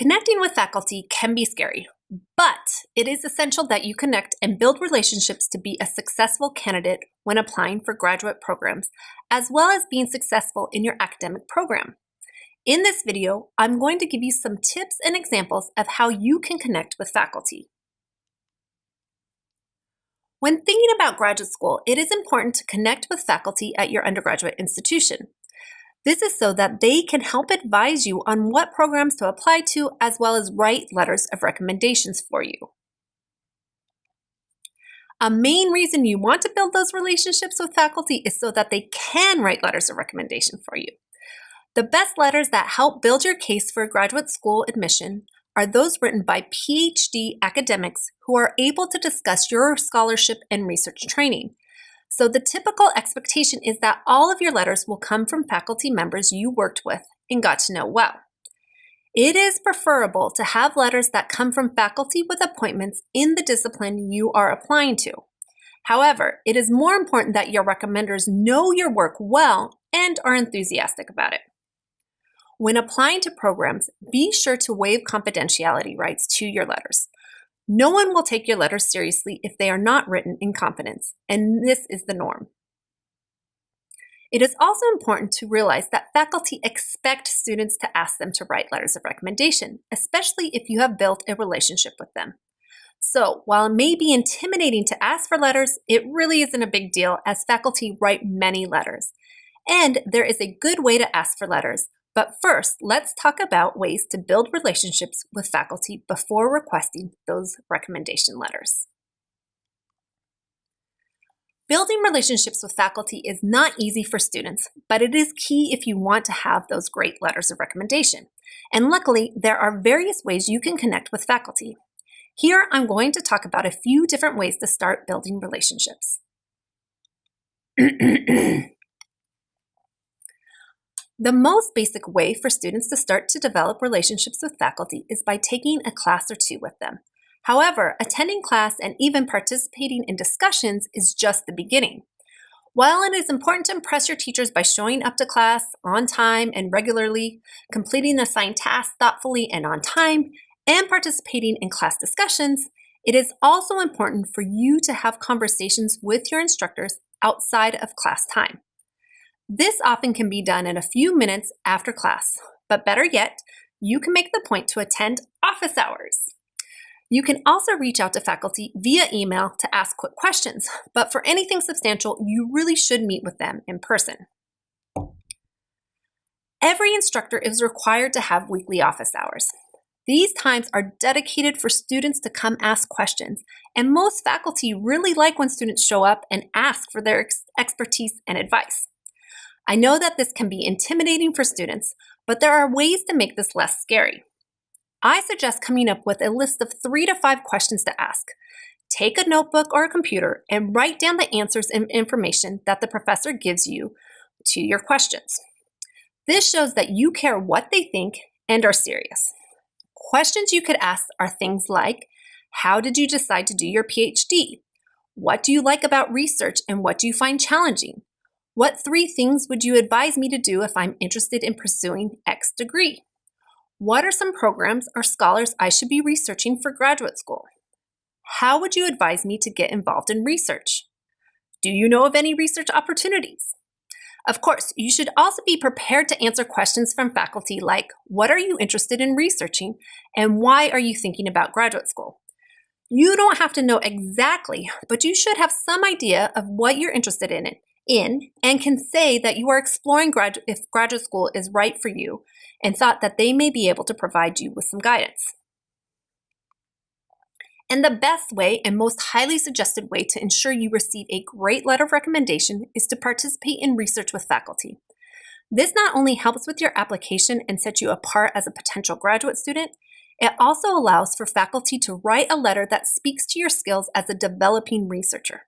Connecting with faculty can be scary, but it is essential that you connect and build relationships to be a successful candidate when applying for graduate programs, as well as being successful in your academic program. In this video, I'm going to give you some tips and examples of how you can connect with faculty. When thinking about graduate school, it is important to connect with faculty at your undergraduate institution. This is so that they can help advise you on what programs to apply to, as well as write letters of recommendations for you. A main reason you want to build those relationships with faculty is so that they can write letters of recommendation for you. The best letters that help build your case for graduate school admission are those written by PhD academics who are able to discuss your scholarship and research training. So the typical expectation is that all of your letters will come from faculty members you worked with and got to know well. It is preferable to have letters that come from faculty with appointments in the discipline you are applying to. However, it is more important that your recommenders know your work well and are enthusiastic about it. When applying to programs, be sure to waive confidentiality rights to your letters. No one will take your letters seriously if they are not written in confidence, and this is the norm. It is also important to realize that faculty expect students to ask them to write letters of recommendation, especially if you have built a relationship with them. So, while it may be intimidating to ask for letters, it really isn't a big deal as faculty write many letters. And there is a good way to ask for letters. But first, let's talk about ways to build relationships with faculty before requesting those recommendation letters. Building relationships with faculty is not easy for students, but it is key if you want to have those great letters of recommendation. And luckily, there are various ways you can connect with faculty. Here, I'm going to talk about a few different ways to start building relationships. The most basic way for students to start to develop relationships with faculty is by taking a class or two with them. However, attending class and even participating in discussions is just the beginning. While it is important to impress your teachers by showing up to class on time and regularly, completing assigned tasks thoughtfully and on time, and participating in class discussions, it is also important for you to have conversations with your instructors outside of class time. This often can be done in a few minutes after class, but better yet, you can make the point to attend office hours. You can also reach out to faculty via email to ask quick questions, but for anything substantial, you really should meet with them in person. Every instructor is required to have weekly office hours. These times are dedicated for students to come ask questions, and most faculty really like when students show up and ask for their expertise and advice. I know that this can be intimidating for students, but there are ways to make this less scary. I suggest coming up with a list of 3 to 5 questions to ask. Take a notebook or a computer and write down the answers and information that the professor gives you to your questions. This shows that you care what they think and are serious. Questions you could ask are things like, how did you decide to do your PhD? What do you like about research and what do you find challenging? What 3 things would you advise me to do if I'm interested in pursuing X degree? What are some programs or scholars I should be researching for graduate school? How would you advise me to get involved in research? Do you know of any research opportunities? Of course, you should also be prepared to answer questions from faculty like, what are you interested in researching and why are you thinking about graduate school? You don't have to know exactly, but you should have some idea of what you're interested in and can say that you are exploring if graduate school is right for you and thought that they may be able to provide you with some guidance. And the best way and most highly suggested way to ensure you receive a great letter of recommendation is to participate in research with faculty. This not only helps with your application and sets you apart as a potential graduate student, it also allows for faculty to write a letter that speaks to your skills as a developing researcher.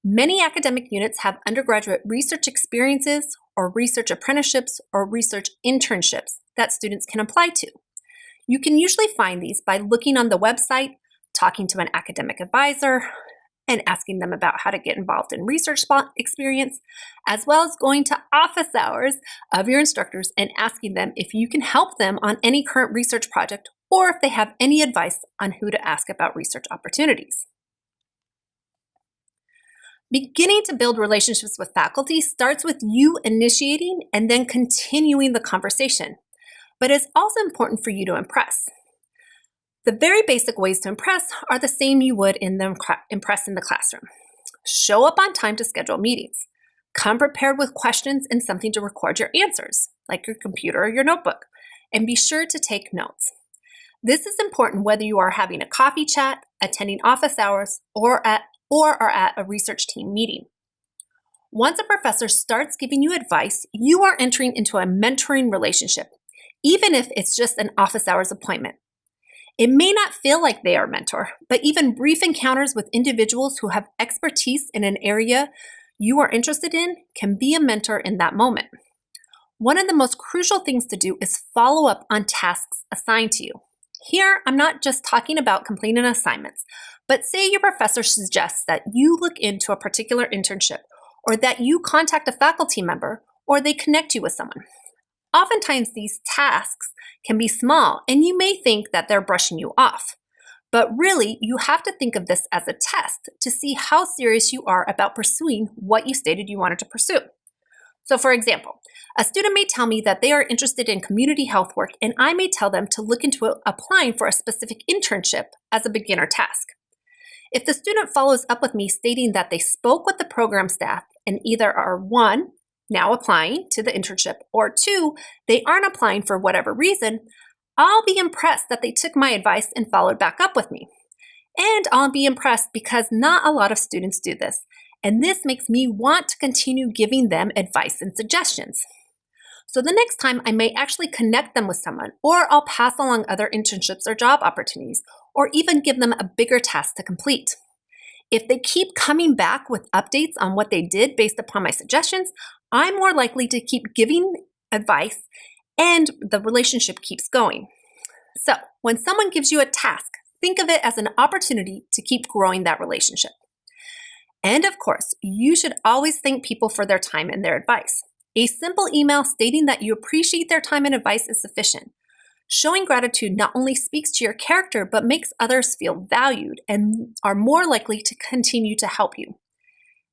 Many academic units have undergraduate research experiences or research apprenticeships or research internships that students can apply to. You can usually find these by looking on the website, talking to an academic advisor, and asking them about how to get involved in research experience, as well as going to office hours of your instructors and asking them if you can help them on any current research project or if they have any advice on who to ask about research opportunities. Beginning to build relationships with faculty starts with you initiating and then continuing the conversation, but it's also important for you to impress. The very basic ways to impress are the same you would impress in the classroom. Show up on time to schedule meetings. Come prepared with questions and something to record your answers, like your computer or your notebook, and be sure to take notes. This is important whether you are having a coffee chat, attending office hours, or are at a research team meeting. Once a professor starts giving you advice, you are entering into a mentoring relationship, even if it's just an office hours appointment. It may not feel like they are a mentor, but even brief encounters with individuals who have expertise in an area you are interested in can be a mentor in that moment. One of the most crucial things to do is follow up on tasks assigned to you. Here, I'm not just talking about completing assignments, but say your professor suggests that you look into a particular internship, or that you contact a faculty member, or they connect you with someone. Oftentimes, these tasks can be small, and you may think that they're brushing you off. But really, you have to think of this as a test to see how serious you are about pursuing what you stated you wanted to pursue. So for example, a student may tell me that they are interested in community health work, and I may tell them to look into applying for a specific internship as a beginner task. If the student follows up with me stating that they spoke with the program staff and either are 1, now applying to the internship, or 2, they aren't applying for whatever reason, I'll be impressed that they took my advice and followed back up with me. And I'll be impressed because not a lot of students do this, and this makes me want to continue giving them advice and suggestions. So the next time I may actually connect them with someone, or I'll pass along other internships or job opportunities, or even give them a bigger task to complete. If they keep coming back with updates on what they did based upon my suggestions, I'm more likely to keep giving advice and the relationship keeps going. So when someone gives you a task, think of it as an opportunity to keep growing that relationship. And of course, you should always thank people for their time and their advice. A simple email stating that you appreciate their time and advice is sufficient. Showing gratitude not only speaks to your character, but makes others feel valued and are more likely to continue to help you.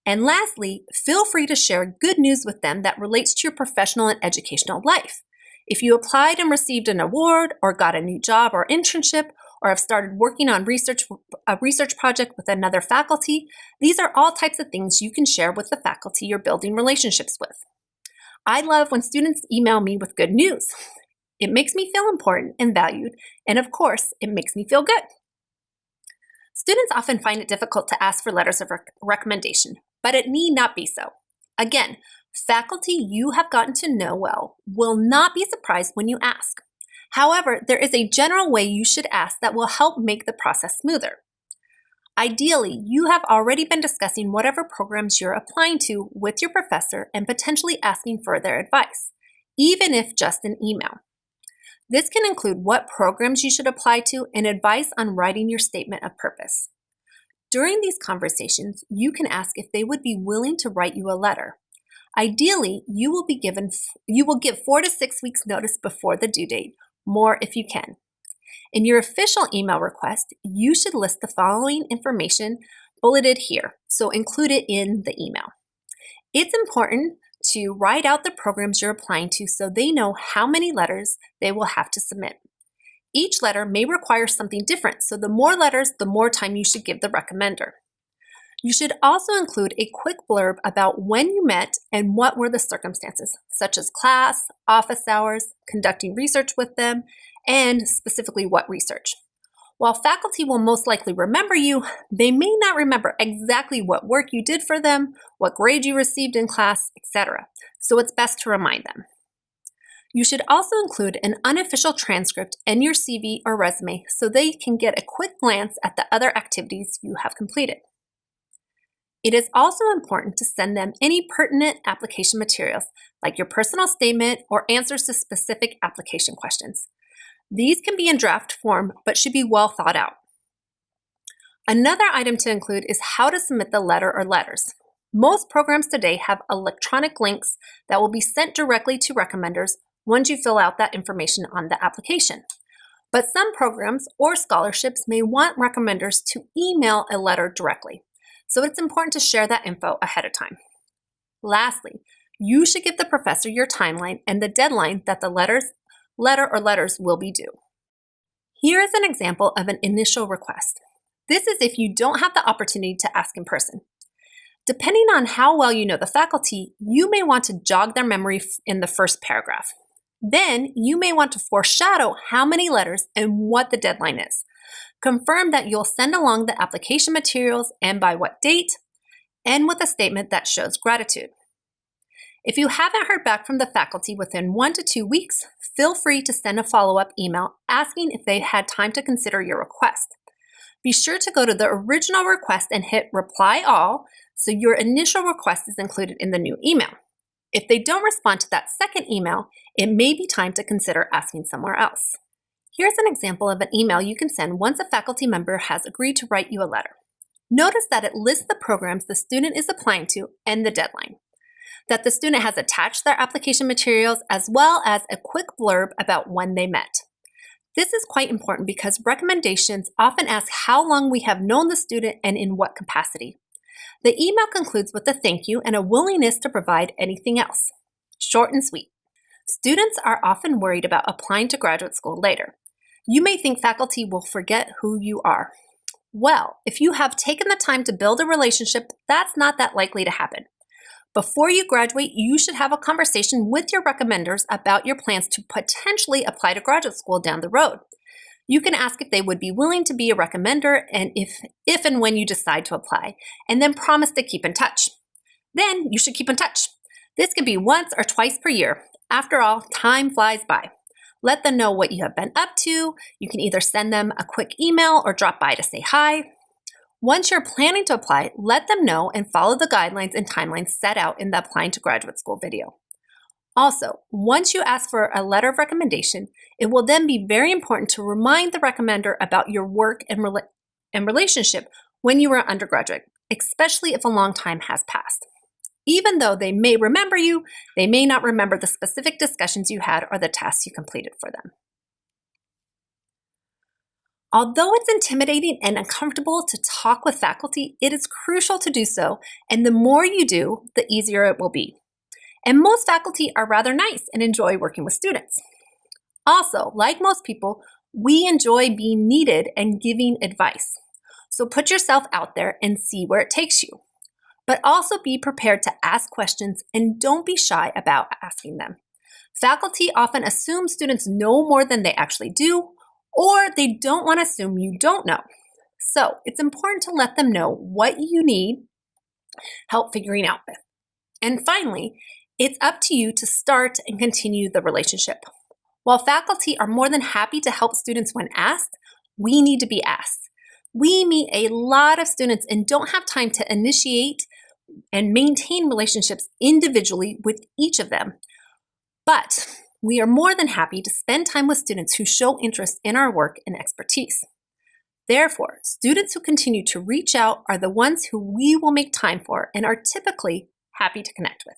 And lastly, feel free to share good news with them that relates to your professional and educational life. If you applied and received an award, or got a new job or internship, or have started working on a research project with another faculty, these are all types of things you can share with the faculty you're building relationships with. I love when students email me with good news. It makes me feel important and valued, and of course, it makes me feel good. Students often find it difficult to ask for letters of recommendation, but it need not be so. Again, faculty you have gotten to know well will not be surprised when you ask. However, there is a general way you should ask that will help make the process smoother. Ideally, you have already been discussing whatever programs you're applying to with your professor and potentially asking for their advice, even if just an email. This can include what programs you should apply to and advice on writing your statement of purpose. During these conversations, you can ask if they would be willing to write you a letter. Ideally, you will give 4 to 6 weeks notice before the due date, more if you can. In your official email request, you should list the following information bulleted here, so include it in the email. It's important to write out the programs you're applying to so they know how many letters they will have to submit. Each letter may require something different, so the more letters, the more time you should give the recommender. You should also include a quick blurb about when you met and what were the circumstances, such as class, office hours, conducting research with them, and specifically what research. While faculty will most likely remember you, they may not remember exactly what work you did for them, what grade you received in class, etc. So it's best to remind them. You should also include an unofficial transcript in your CV or resume so they can get a quick glance at the other activities you have completed. It is also important to send them any pertinent application materials, like your personal statement or answers to specific application questions. These can be in draft form, but should be well thought out. Another item to include is how to submit the letter or letters. Most programs today have electronic links that will be sent directly to recommenders once you fill out that information on the application. But some programs or scholarships may want recommenders to email a letter directly, so it's important to share that info ahead of time. Lastly, you should give the professor your timeline and the deadline that the letter or letters will be due. Here is an example of an initial request. This is if you don't have the opportunity to ask in person. Depending on how well you know the faculty, you may want to jog their memory in the first paragraph. Then you may want to foreshadow how many letters and what the deadline is. Confirm that you'll send along the application materials and by what date, and with a statement that shows gratitude. If you haven't heard back from the faculty within 1 to 2 weeks, feel free to send a follow-up email asking if they had time to consider your request. Be sure to go to the original request and hit Reply All so your initial request is included in the new email. If they don't respond to that second email, it may be time to consider asking somewhere else. Here's an example of an email you can send once a faculty member has agreed to write you a letter. Notice that it lists the programs the student is applying to and the deadline. That the student has attached their application materials as well as a quick blurb about when they met. This is quite important because recommendations often ask how long we have known the student and in what capacity. The email concludes with a thank you and a willingness to provide anything else. Short and sweet. Students are often worried about applying to graduate school later. You may think faculty will forget who you are. Well, if you have taken the time to build a relationship, that's not that likely to happen. Before you graduate, you should have a conversation with your recommenders about your plans to potentially apply to graduate school down the road. You can ask if they would be willing to be a recommender and if and when you decide to apply, and then promise to keep in touch. Then you should keep in touch. This can be once or twice per year. After all, time flies by. Let them know what you have been up to. You can either send them a quick email or drop by to say hi. Once you're planning to apply, let them know and follow the guidelines and timelines set out in the Applying to Graduate School video. Also, once you ask for a letter of recommendation, it will then be very important to remind the recommender about your work and relationship when you were an undergraduate, especially if a long time has passed. Even though they may remember you, they may not remember the specific discussions you had or the tasks you completed for them. Although it's intimidating and uncomfortable to talk with faculty, it is crucial to do so, and the more you do, the easier it will be. And most faculty are rather nice and enjoy working with students. Also, like most people, we enjoy being needed and giving advice. So put yourself out there and see where it takes you. But also be prepared to ask questions and don't be shy about asking them. Faculty often assume students know more than they actually do, or they don't want to assume you don't know. So it's important to let them know what you need help figuring out with. And finally, it's up to you to start and continue the relationship. While faculty are more than happy to help students when asked, we need to be asked. We meet a lot of students and don't have time to initiate and maintain relationships individually with each of them. But we are more than happy to spend time with students who show interest in our work and expertise. Therefore, students who continue to reach out are the ones who we will make time for and are typically happy to connect with.